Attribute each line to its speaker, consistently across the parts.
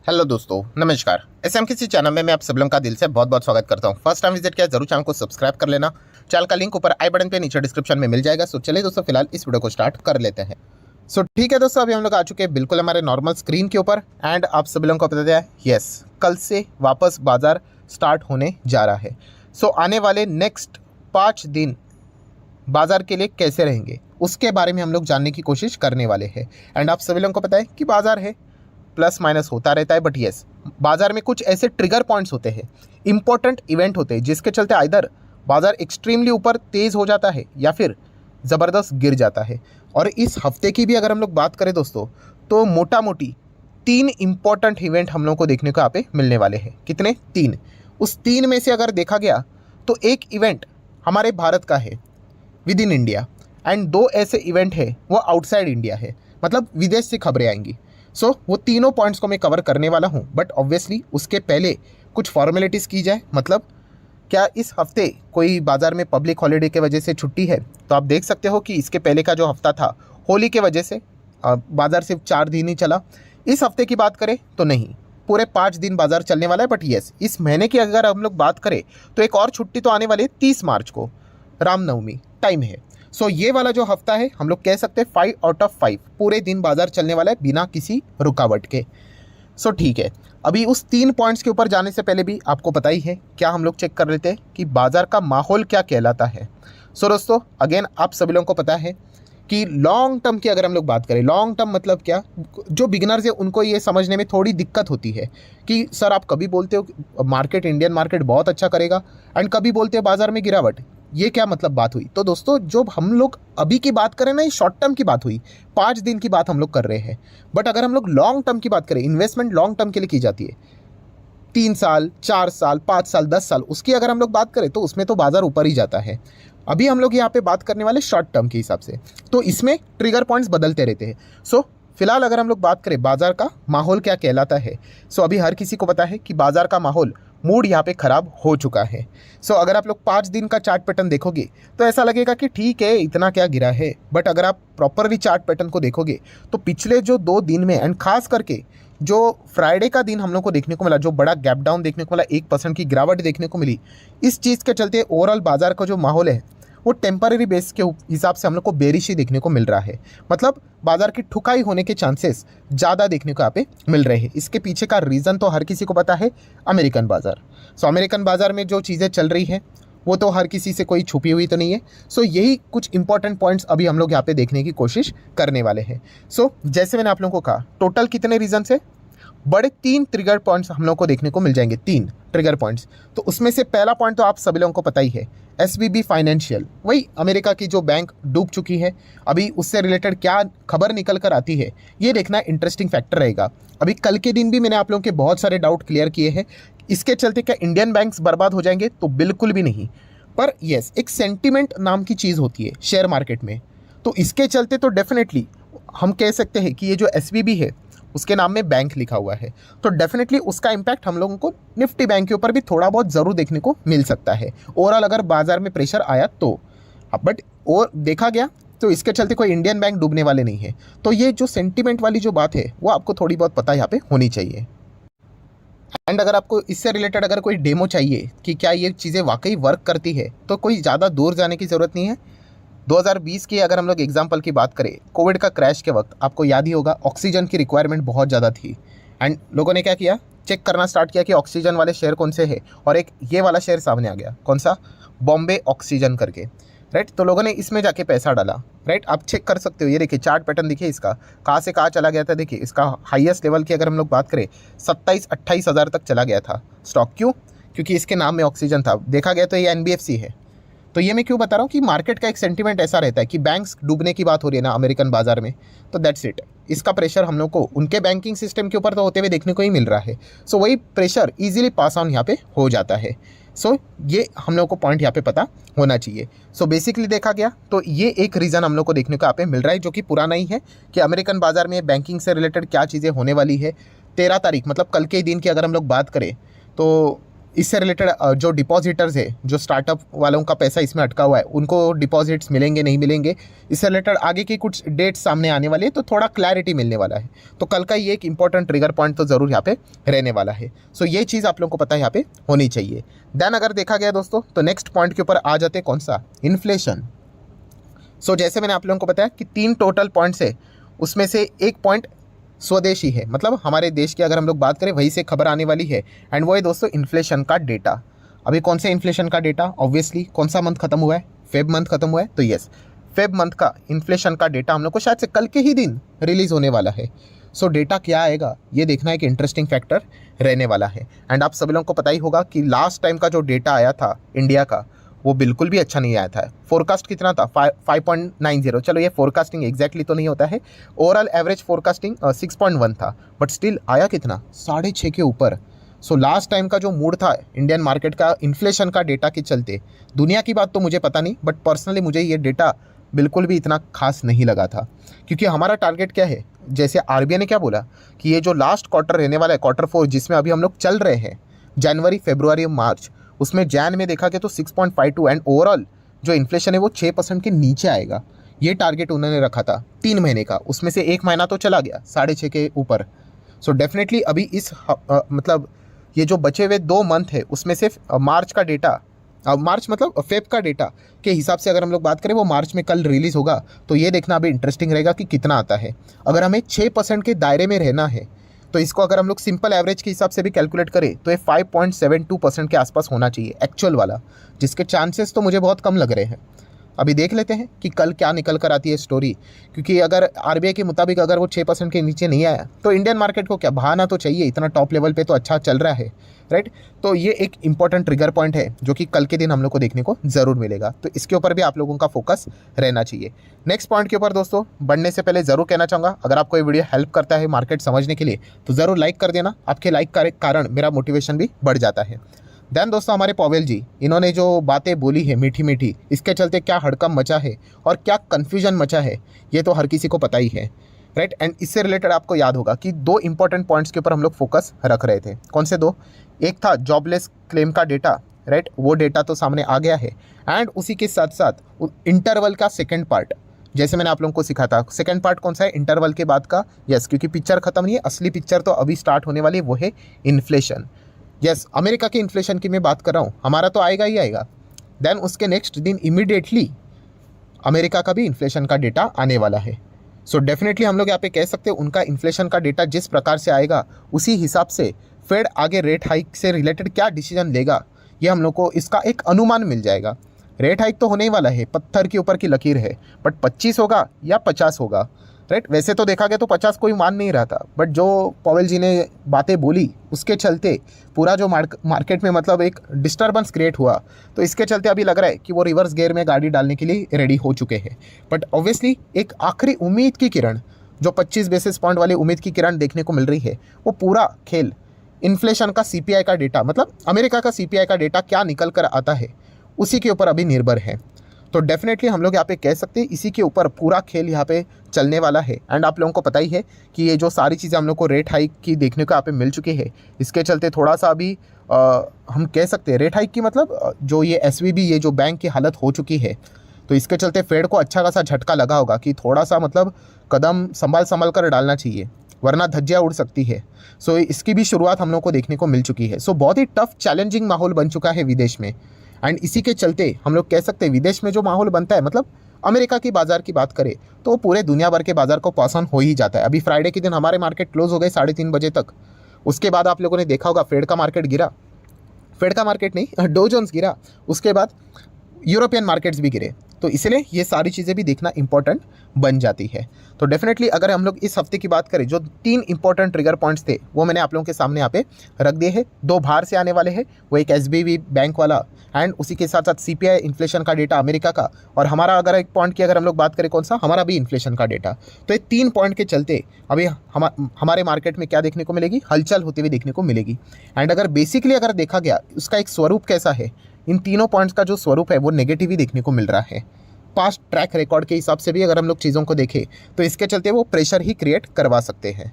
Speaker 1: Hello दोस्तों, नमस्कार। SMKC channel में मैं आप सब लोगों का दिल से बहुत बहुत स्वागत करता हूं। फर्स्ट टाइम विजिट किया जरूर चैनल को सब्सक्राइब कर लेना। चैनल का लिंक ऊपर आई बटन पे नीचे डिस्क्रिप्शन में मिल जाएगा। सो चलिए दोस्तों, फिलहाल इस वीडियो को स्टार्ट कर लेते हैं। सो ठीक है दोस्तों, अभी हम लोग आ चुके हैं बिल्कुल हमारे नॉर्मल स्क्रीन के ऊपर। एंड आप सभी लोगों को पता है, यस, कल से वापस बाजार स्टार्ट होने जा रहा है। सो आने वाले नेक्स्ट 5 दिन बाजार के लिए कैसे रहेंगे उसके बारे में हम लोग जानने की कोशिश करने वाले हैं। एंड आप सभी लोगों को पता है कि बाजार है, प्लस माइनस होता रहता है, बट यस, बाजार में कुछ ऐसे ट्रिगर पॉइंट्स होते हैं, इंपॉर्टेंट इवेंट होते हैं, जिसके चलते आइदर बाजार एक्सट्रीमली ऊपर तेज़ हो जाता है या फिर ज़बरदस्त गिर जाता है। और इस हफ्ते की भी अगर हम लोग बात करें दोस्तों, तो मोटा मोटी 3 इंपॉर्टेंट इवेंट हम लोग को देखने को यहाँ पे मिलने वाले हैं। कितने? 3। उस 3 में से अगर देखा गया तो एक इवेंट हमारे भारत का है, विद इन इंडिया, एंड 2 ऐसे इवेंट है वो आउटसाइड इंडिया है, मतलब विदेश से खबरें आएंगी। सो वो तीनों पॉइंट्स को मैं कवर करने वाला हूँ, बट ऑब्वियसली उसके पहले कुछ फॉर्मेलिटीज़ की जाए। मतलब क्या इस हफ्ते कोई बाज़ार में पब्लिक हॉलीडे के वजह से छुट्टी है? तो आप देख सकते हो कि इसके पहले का जो हफ्ता था, होली के वजह से बाज़ार सिर्फ 4 दिन ही चला। इस हफ्ते की बात करें तो नहीं, पूरे 5 दिन बाज़ार चलने वाला है। बट येस, इस महीने की अगर हम लोग बात करें तो एक और छुट्टी तो आने वाली है 30 मार्च को, रामनवमी टाइम है। सो ये वाला जो हफ्ता है, हम लोग कह सकते हैं 5 आउट ऑफ 5 पूरे दिन बाजार चलने वाला है बिना किसी रुकावट के। सो ठीक है, अभी उस 3 पॉइंट्स के ऊपर जाने से पहले भी आपको पता ही है, क्या हम लोग चेक कर लेते हैं कि बाजार का माहौल क्या कहलाता है। सो दोस्तों, अगेन आप सभी लोगों को पता है कि लॉन्ग टर्म की अगर हम लोग बात करें, लॉन्ग टर्म मतलब क्या, जो बिगिनर्स है उनको ये समझने में थोड़ी दिक्कत होती है कि सर आप कभी बोलते हो मार्केट, इंडियन मार्केट बहुत अच्छा करेगा, एंड कभी बोलते हो बाजार में गिरावट। ये क्या मतलब बात हुई? तो दोस्तों, जो हम लोग अभी की बात करें ना, ये शॉर्ट टर्म की बात हुई, 5 दिन की बात हम लोग कर रहे हैं। बट अगर हम लोग लॉन्ग टर्म की बात करें, इन्वेस्टमेंट लॉन्ग टर्म के लिए की जाती है, 3 साल, 4 साल, 5 साल, 10 साल, उसकी अगर हम लोग बात करें तो उसमें तो बाजार ऊपर ही जाता है। अभी हम लोग यहाँ पे बात करने वाले शॉर्ट टर्म के हिसाब से, तो इसमें ट्रिगर पॉइंट्स बदलते रहते हैं। सो फिलहाल अगर हम लोग बात करें बाजार का माहौल क्या कहलाता है, सो अभी हर किसी को पता है कि बाजार का माहौल, मूड यहाँ पे ख़राब हो चुका है। सो अगर आप लोग 5 दिन का चार्ट पैटर्न देखोगे तो ऐसा लगेगा कि ठीक है, इतना क्या गिरा है। बट अगर आप प्रॉपरली चार्ट पैटर्न को देखोगे तो पिछले जो 2 दिन में, एंड खास करके जो फ्राइडे का दिन हम लोग को देखने को मिला, जो बड़ा गैप डाउन देखने को मिला, 1% की गिरावट देखने को मिली, इस चीज़ के चलते ओवरऑल बाजार का जो माहौल है वो टेम्पररी बेस के हिसाब से हम लोग को बेरिश ही देखने को मिल रहा है। मतलब बाजार की ठुकाई होने के चांसेस ज़्यादा देखने को यहाँ पे मिल रहे हैं। इसके पीछे का रीज़न तो हर किसी को पता है, अमेरिकन बाज़ार। सो अमेरिकन बाज़ार में जो चीज़ें चल रही हैं वो तो हर किसी से कोई छुपी हुई तो नहीं है। सो यही कुछ इंपॉर्टेंट पॉइंट्स अभी हम लोग यहाँ पे देखने की कोशिश करने वाले हैं। सो जैसे मैंने आप लोगों को कहा, टोटल कितने रीज़न से बड़े 3 ट्रिगर पॉइंट्स हम लोग को देखने को मिल जाएंगे, 3 ट्रिगर पॉइंट्स। तो उसमें से पहला पॉइंट तो आप सभी लोगों को पता ही है, SVB फाइनेंशियल, वही अमेरिका की जो बैंक डूब चुकी है। अभी उससे रिलेटेड क्या खबर निकल कर आती है, ये देखना इंटरेस्टिंग फैक्टर रहेगा। अभी कल के दिन भी मैंने आप लोगों के बहुत सारे डाउट क्लियर किए हैं। इसके चलते क्या इंडियन बैंक्स बर्बाद हो जाएंगे? तो बिल्कुल भी नहीं। पर येस, एक सेंटिमेंट नाम की चीज़ होती है शेयर मार्केट में, तो इसके चलते तो डेफिनेटली हम कह सकते हैं कि ये जो SVB है उसके नाम में बैंक लिखा हुआ है, तो डेफिनेटली उसका इम्पैक्ट हम लोगों को निफ्टी बैंक के ऊपर भी थोड़ा बहुत ज़रूर देखने को मिल सकता है, ओवरऑल अगर बाजार में प्रेशर आया तो। बट और देखा गया तो इसके चलते कोई इंडियन बैंक डूबने वाले नहीं है। तो ये जो सेंटीमेंट वाली जो बात है वो आपको थोड़ी बहुत पता यहाँ पे होनी चाहिए। एंड अगर आपको इससे रिलेटेड अगर कोई डेमो चाहिए कि क्या ये चीज़ें वाकई वर्क करती है, तो कोई ज़्यादा दूर जाने की ज़रूरत नहीं है। 2020 की अगर हम लोग एग्जाम्पल की बात करें, कोविड का क्रैश के वक्त आपको याद ही होगा, ऑक्सीजन की रिक्वायरमेंट बहुत ज़्यादा थी। एंड लोगों ने क्या किया, चेक करना स्टार्ट किया कि ऑक्सीजन वाले शेयर कौन से हैं, और एक ये वाला शेयर सामने आ गया, कौन सा, बॉम्बे ऑक्सीजन करके, राइट। तो लोगों ने इसमें जाके पैसा डाला, राइट। आप चेक कर सकते हो, ये देखिए चार्ट पैटर्न देखिए इसका, कहाँ से कहाँ चला गया था। देखिए इसका हाईएस्ट लेवल की अगर हम लोग बात करें 27-28 हज़ार तक चला गया था स्टॉक। क्यों? क्योंकि इसके नाम में ऑक्सीजन था। देखा गया तो ये NBFC है। तो ये मैं क्यों बता रहा हूँ कि मार्केट का एक सेंटीमेंट ऐसा रहता है कि बैंक्स डूबने की बात हो रही है ना अमेरिकन बाजार में, तो दैट्स इट, इसका प्रेशर हम लोग को उनके बैंकिंग सिस्टम के ऊपर तो होते हुए देखने को ही मिल रहा है। सो वही प्रेशर इजीली पास ऑन यहाँ पे हो जाता है। सो ये हम लोग को पॉइंट यहाँ पे पता होना चाहिए। सो बेसिकली देखा गया तो ये एक रीज़न हम लोग को देखने को यहाँ पे मिल रहा है, जो कि पुराना ही है, कि अमेरिकन बाजार में बैंकिंग से रिलेटेड क्या चीज़ें होने वाली है। 13 तारीख मतलब कल के दिन की अगर हम लोग बात करें तो इससे रिलेटेड जो डिपॉजिटर्स है, जो स्टार्टअप वालों का पैसा इसमें अटका हुआ है, उनको डिपॉजिट्स मिलेंगे नहीं मिलेंगे, इससे रिलेटेड आगे की कुछ डेट्स सामने आने वाली है, तो थोड़ा क्लैरिटी मिलने वाला है। तो कल का ये एक इंपॉर्टेंट ट्रिगर पॉइंट तो ज़रूर यहाँ पे रहने वाला है। सो ये चीज़ आप लोगों को पता है यहाँ पे होनी चाहिए। देन अगर देखा गया दोस्तों, तो नेक्स्ट पॉइंट के ऊपर आ जाते कौन सा, इन्फ्लेशन। सो जैसे मैंने आप लोगों को बताया कि 3 टोटल पॉइंट्स है, उसमें से एक पॉइंट स्वदेशी है, मतलब हमारे देश की अगर हम लोग बात करें वहीं से खबर आने वाली है, एंड वो है दोस्तों इन्फ्लेशन का डेटा। अभी कौन से इन्फ्लेशन का डेटा, ऑब्वियसली कौन सा मंथ खत्म हुआ है, फेब मंथ खत्म हुआ है, तो यस फेब मंथ का इन्फ्लेशन का डेटा हम लोग को शायद से कल के ही दिन रिलीज होने वाला है। सो डेटा क्या आएगा ये देखना एक इंटरेस्टिंग फैक्टर रहने वाला है। एंड आप सभी लोगों को पता ही होगा कि लास्ट टाइम का जो डेटा आया था इंडिया का, वो बिल्कुल भी अच्छा नहीं आया था। फोरकास्ट कितना था, 5.90। चलो ये फोरकास्टिंग एग्जैक्टली तो नहीं होता है, ओवरऑल एवरेज फोरकास्टिंग 6.1 था, बट स्टिल आया कितना, 6.5 के ऊपर। सो लास्ट टाइम का जो मूड था इंडियन मार्केट का इन्फ्लेशन का डेटा के चलते, दुनिया की बात तो मुझे पता नहीं, बट पर्सनली मुझे ये डेटा बिल्कुल भी इतना खास नहीं लगा था। क्योंकि हमारा टारगेट क्या है, जैसे आरबीआई ने क्या बोला कि ये जो लास्ट क्वार्टर रहने वाला है, Q4 जिसमें अभी हम लोग चल रहे हैं, जनवरी फरवरी मार्च, उसमें जैन में देखा गया तो 6.52, एंड ओवरऑल जो इन्फ्लेशन है वो 6% के नीचे आएगा। ये टारगेट उन्होंने रखा था 3 महीने का, उसमें से 1 महीना तो चला गया 6.5 के ऊपर। सो डेफिनेटली अभी इस मतलब ये जो बचे हुए 2 मंथ है, उसमें से मार्च का डेटा, मार्च मतलब फेब का डेटा के हिसाब से अगर हम लोग बात करें, वो मार्च में कल रिलीज़ होगा, तो ये देखना अभी इंटरेस्टिंग रहेगा कि कितना आता है। अगर हमें 6% के दायरे में रहना है, तो इसको अगर हम लोग सिंपल एवरेज के हिसाब से भी कैलकुलेट करें, तो ये 5.72% के आसपास होना चाहिए एक्चुअल वाला, जिसके चांसेस तो मुझे बहुत कम लग रहे हैं। अभी देख लेते हैं कि कल क्या निकल कर आती है स्टोरी, क्योंकि अगर आरबीआई के मुताबिक अगर वो 6% के नीचे नहीं आया, तो इंडियन मार्केट को क्या बहाना तो चाहिए, इतना टॉप लेवल पे तो अच्छा चल रहा है, राइट। तो ये एक इंपॉर्टेंट ट्रिगर पॉइंट है जो कि कल के दिन हम लोग को देखने को ज़रूर मिलेगा, तो इसके ऊपर भी आप लोगों का फोकस रहना चाहिए। नेक्स्ट पॉइंट के ऊपर दोस्तों बढ़ने से पहले ज़रूर कहना चाहूँगा, अगर आपको ये वीडियो हेल्प करता है मार्केट समझने के लिए, तो ज़रूर लाइक कर देना। आपके लाइक का कारण मेरा मोटिवेशन भी बढ़ जाता है। देन दोस्तों हमारे पवेल जी, इन्होंने जो बातें बोली है मीठी मीठी, इसके चलते क्या हड़कंप मचा है और क्या कन्फ्यूजन मचा है, ये तो हर किसी को पता ही है, राइट। एंड इससे रिलेटेड आपको याद होगा कि 2 इंपॉर्टेंट पॉइंट्स के ऊपर हम लोग फोकस रख रहे थे। कौन से 2, एक था जॉबलेस क्लेम का डेटा, राइट, वो डेटा तो सामने आ गया है, एंड उसी के साथ साथ इंटरवल का सेकेंड पार्ट, जैसे मैंने आप लोगों को सिखा था। सेकेंड पार्ट कौन सा है, इंटरवल के बाद का, यस, क्योंकि पिक्चर खत्म नहीं है, असली पिक्चर तो अभी स्टार्ट होने वाली है, वो है इन्फ्लेशन। यस, अमेरिका के इन्फ्लेशन की मैं बात कर रहा हूँ, हमारा तो आएगा ही आएगा। देन उसके नेक्स्ट दिन इमीडिएटली अमेरिका का भी इन्फ्लेशन का डेटा आने वाला है। सो डेफिनेटली हम लोग यहाँ पे कह सकते हैं उनका इन्फ्लेशन का डेटा जिस प्रकार से आएगा, उसी हिसाब से फेड आगे रेट हाइक से रिलेटेड क्या डिसीजन लेगा, ये हम लोग को इसका एक अनुमान मिल जाएगा। रेट हाइक तो होने ही वाला है, पत्थर के ऊपर की लकीर है, बट 25 होगा या 50 होगा, राइट। वैसे तो देखा गया तो 50 कोई मान नहीं रहा था, बट जो पवेल जी ने बातें बोली उसके चलते पूरा जो मार्केट में मतलब एक डिस्टर्बेंस क्रिएट हुआ, तो इसके चलते अभी लग रहा है कि वो रिवर्स गियर में गाड़ी डालने के लिए रेडी हो चुके हैं। बट ऑब्वियसली एक आखिरी उम्मीद की किरण, जो 25 बेसिस पॉइंट वाली उम्मीद की किरण देखने को मिल रही है, वो पूरा खेल इन्फ्लेशन का सीपीआई का डेटा, मतलब अमेरिका का सीपीआई का डेटा क्या निकल कर आता है, उसी के ऊपर अभी निर्भर है। तो डेफिनेटली हम लोग यहाँ पे कह सकते हैं इसी के ऊपर पूरा खेल यहाँ पे चलने वाला है। एंड आप लोगों को पता ही है कि ये जो सारी चीज़ें हम लोग को रेट हाइक की देखने को यहाँ पे मिल चुकी है, इसके चलते थोड़ा सा अभी हम कह सकते हैं रेट हाइक की मतलब जो ये एसवीबी, ये जो बैंक की हालत हो चुकी है, तो इसके चलते फेड को अच्छा खासा झटका लगा होगा कि थोड़ा सा मतलब कदम संभल कर डालना चाहिए, वरना धज्जियाँ उड़ सकती है। सो इसकी भी शुरुआत हम लोग को देखने को मिल चुकी है। सो बहुत ही टफ चैलेंजिंग माहौल बन चुका है विदेश में, एंड इसी के चलते हम लोग कह सकते हैं विदेश में जो माहौल बनता है, मतलब अमेरिका की बाज़ार की बात करें तो पूरे दुनिया भर के बाज़ार को पास ऑन हो ही जाता है। अभी फ्राइडे के दिन हमारे मार्केट क्लोज हो गए 3:30 बजे तक। उसके बाद आप लोगों ने देखा होगा फेड का मार्केट गिरा, फेड का मार्केट नहीं, डो जोन्स गिरा, उसके बाद यूरोपियन मार्केट्स भी गिरे। तो इसलिए ये सारी चीज़ें भी देखना इंपॉर्टेंट बन जाती है। तो डेफिनेटली अगर हम लोग इस हफ्ते की बात करें, जो 3 इंपॉर्टेंट ट्रिगर पॉइंट्स थे वो मैंने आप लोगों के सामने यहाँ पे रख दिए हैं। 2 बाहर से आने वाले हैं, वो एक एसबीबी बैंक वाला, एंड उसी के साथ साथ सीपीआई इन्फ्लेशन का डेटा अमेरिका का, और हमारा अगर एक पॉइंट की अगर हम लोग बात करें कौन सा, हमारा भी इन्फ्लेशन का डेटा। तो ये 3 पॉइंट के चलते अभी हमारे मार्केट में क्या देखने को मिलेगी, हलचल होती हुई देखने को मिलेगी। एंड अगर बेसिकली अगर देखा गया उसका एक स्वरूप कैसा है, इन तीनों पॉइंट्स का जो स्वरूप है वो नेगेटिव ही देखने को मिल रहा है। पास्ट ट्रैक रिकॉर्ड के हिसाब से भी अगर हम लोग चीज़ों को देखें तो इसके चलते वो प्रेशर ही क्रिएट करवा सकते हैं।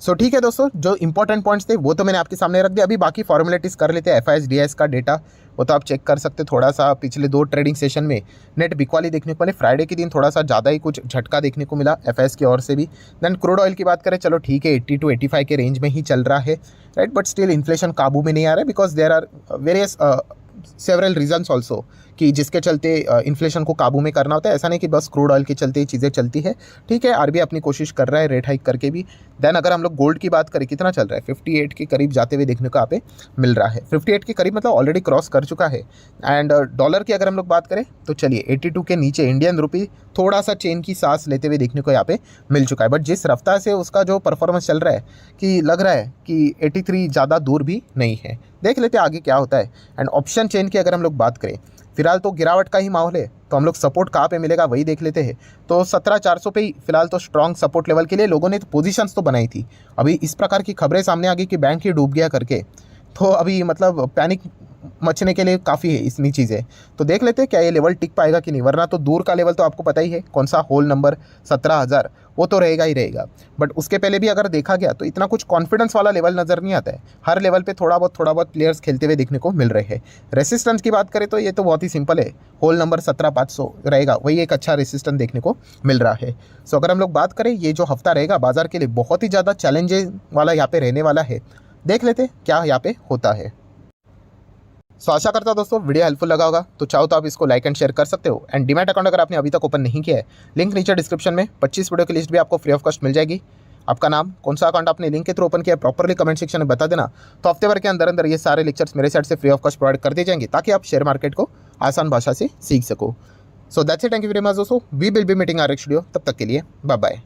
Speaker 1: सो ठीक है दोस्तों, जो इंपॉर्टेंट पॉइंट्स थे वो तो मैंने आपके सामने रख दिया। अभी बाकी फॉर्मेलिटीज़ कर लेते हैं। FIS-DIS का डेटा वो तो आप चेक कर सकते हैं। थोड़ा सा पिछले 2 ट्रेडिंग सेशन में नेट बिकवाली देखने को मिले। फ्राइडे के दिन थोड़ा सा ज़्यादा ही कुछ झटका देखने को मिला FIS की ओर से भी। देन क्रूड ऑयल की बात करें, चलो ठीक है 80 to 85 के रेंज में ही चल रहा है, राइट, बट स्टिल इन्फ्लेशन काबू में नहीं आ रहा है, because there are various several reasons also कि जिसके चलते इन्फ्लेशन को काबू में करना होता है। ऐसा नहीं कि बस क्रूड ऑयल के चलते ही चीज़ें चलती है। ठीक है, RBI अपनी कोशिश कर रहा है रेट हाइक करके भी। देन अगर हम लोग गोल्ड की बात करें, कितना चल रहा है, 58 के करीब जाते हुए देखने को यहाँ पे मिल रहा है। 58 के करीब मतलब ऑलरेडी क्रॉस कर चुका है। एंड डॉलर की अगर हम लोग बात करें तो चलिए 82 के नीचे इंडियन रुपी थोड़ा सा चेन की सांस लेते हुए देखने को यहाँ पे मिल चुका है। बट जिस रफ्तार से उसका जो परफॉर्मेंस चल रहा है कि लग रहा है कि 83 ज़्यादा दूर भी नहीं है। देख लेते हैं आगे क्या होता है। एंड ऑप्शन चेन की अगर हम लोग बात करें, फिलहाल तो गिरावट का ही माहौल है, तो हम लोग सपोर्ट कहाँ पे मिलेगा वही देख लेते हैं। तो 17,400 पे ही फिलहाल तो स्ट्रॉन्ग सपोर्ट लेवल के लिए लोगों ने तो पोजीशंस तो बनाई थी। अभी इस प्रकार की खबरें सामने आ गई कि बैंक ही डूब गया करके, तो अभी मतलब पैनिक मचने के लिए काफ़ी है इतनी चीज़ें। तो देख लेते हैं क्या ये लेवल टिक पाएगा कि नहीं, वरना तो दूर का लेवल तो आपको पता ही है कौन सा, होल नंबर 17,000 वो तो रहेगा ही रहेगा। बट उसके पहले भी अगर देखा गया तो इतना कुछ कॉन्फिडेंस वाला लेवल नज़र नहीं आता है। हर लेवल पे थोड़ा बहुत प्लेयर्स खेलते हुए देखने को मिल रहे हैं। रेसिस्टेंस की बात करें तो ये तो बहुत ही सिंपल है, होल नंबर 17,500 रहेगा, वही एक अच्छा रेसिस्टेंस देखने को मिल रहा है। सो अगर हम लोग बात करें, ये जो हफ्ता रहेगा बाजार के लिए बहुत ही ज़्यादा चैलेंजिंग वाला यहाँ पे रहने वाला है। देख लेते क्या यहाँ पे होता है। सो आशा करता हूं दोस्तों वीडियो हेल्पफुल लगा होगा। तो चाहो तो आप इसको लाइक एंड शेयर कर सकते हो। एंड डीमैट अकाउंट अगर आपने अभी तक ओपन नहीं किया है, लिंक नीचे डिस्क्रिप्शन में 25 वीडियो की लिस्ट भी आपको फ्री ऑफ कॉस्ट मिल जाएगी। आपका नाम, कौन सा अकाउंट आपने लिंक के थ्रू ओपन किया है, प्रॉपरली कमेंट सेक्शन में बता देना। तो हफ्ते भर के अंदर अंदर ये सारे लेक्चर्स मेरे साइड से फ्री ऑफ कॉस्ट प्रोवाइड कर दिए जाएंगे, ताकि आप शेयर मार्केट को आसान भाषा से सीख सको। So that's it, thank you very much दोस्तों। We will be meeting our next video. तब तक के लिए बाय बाय।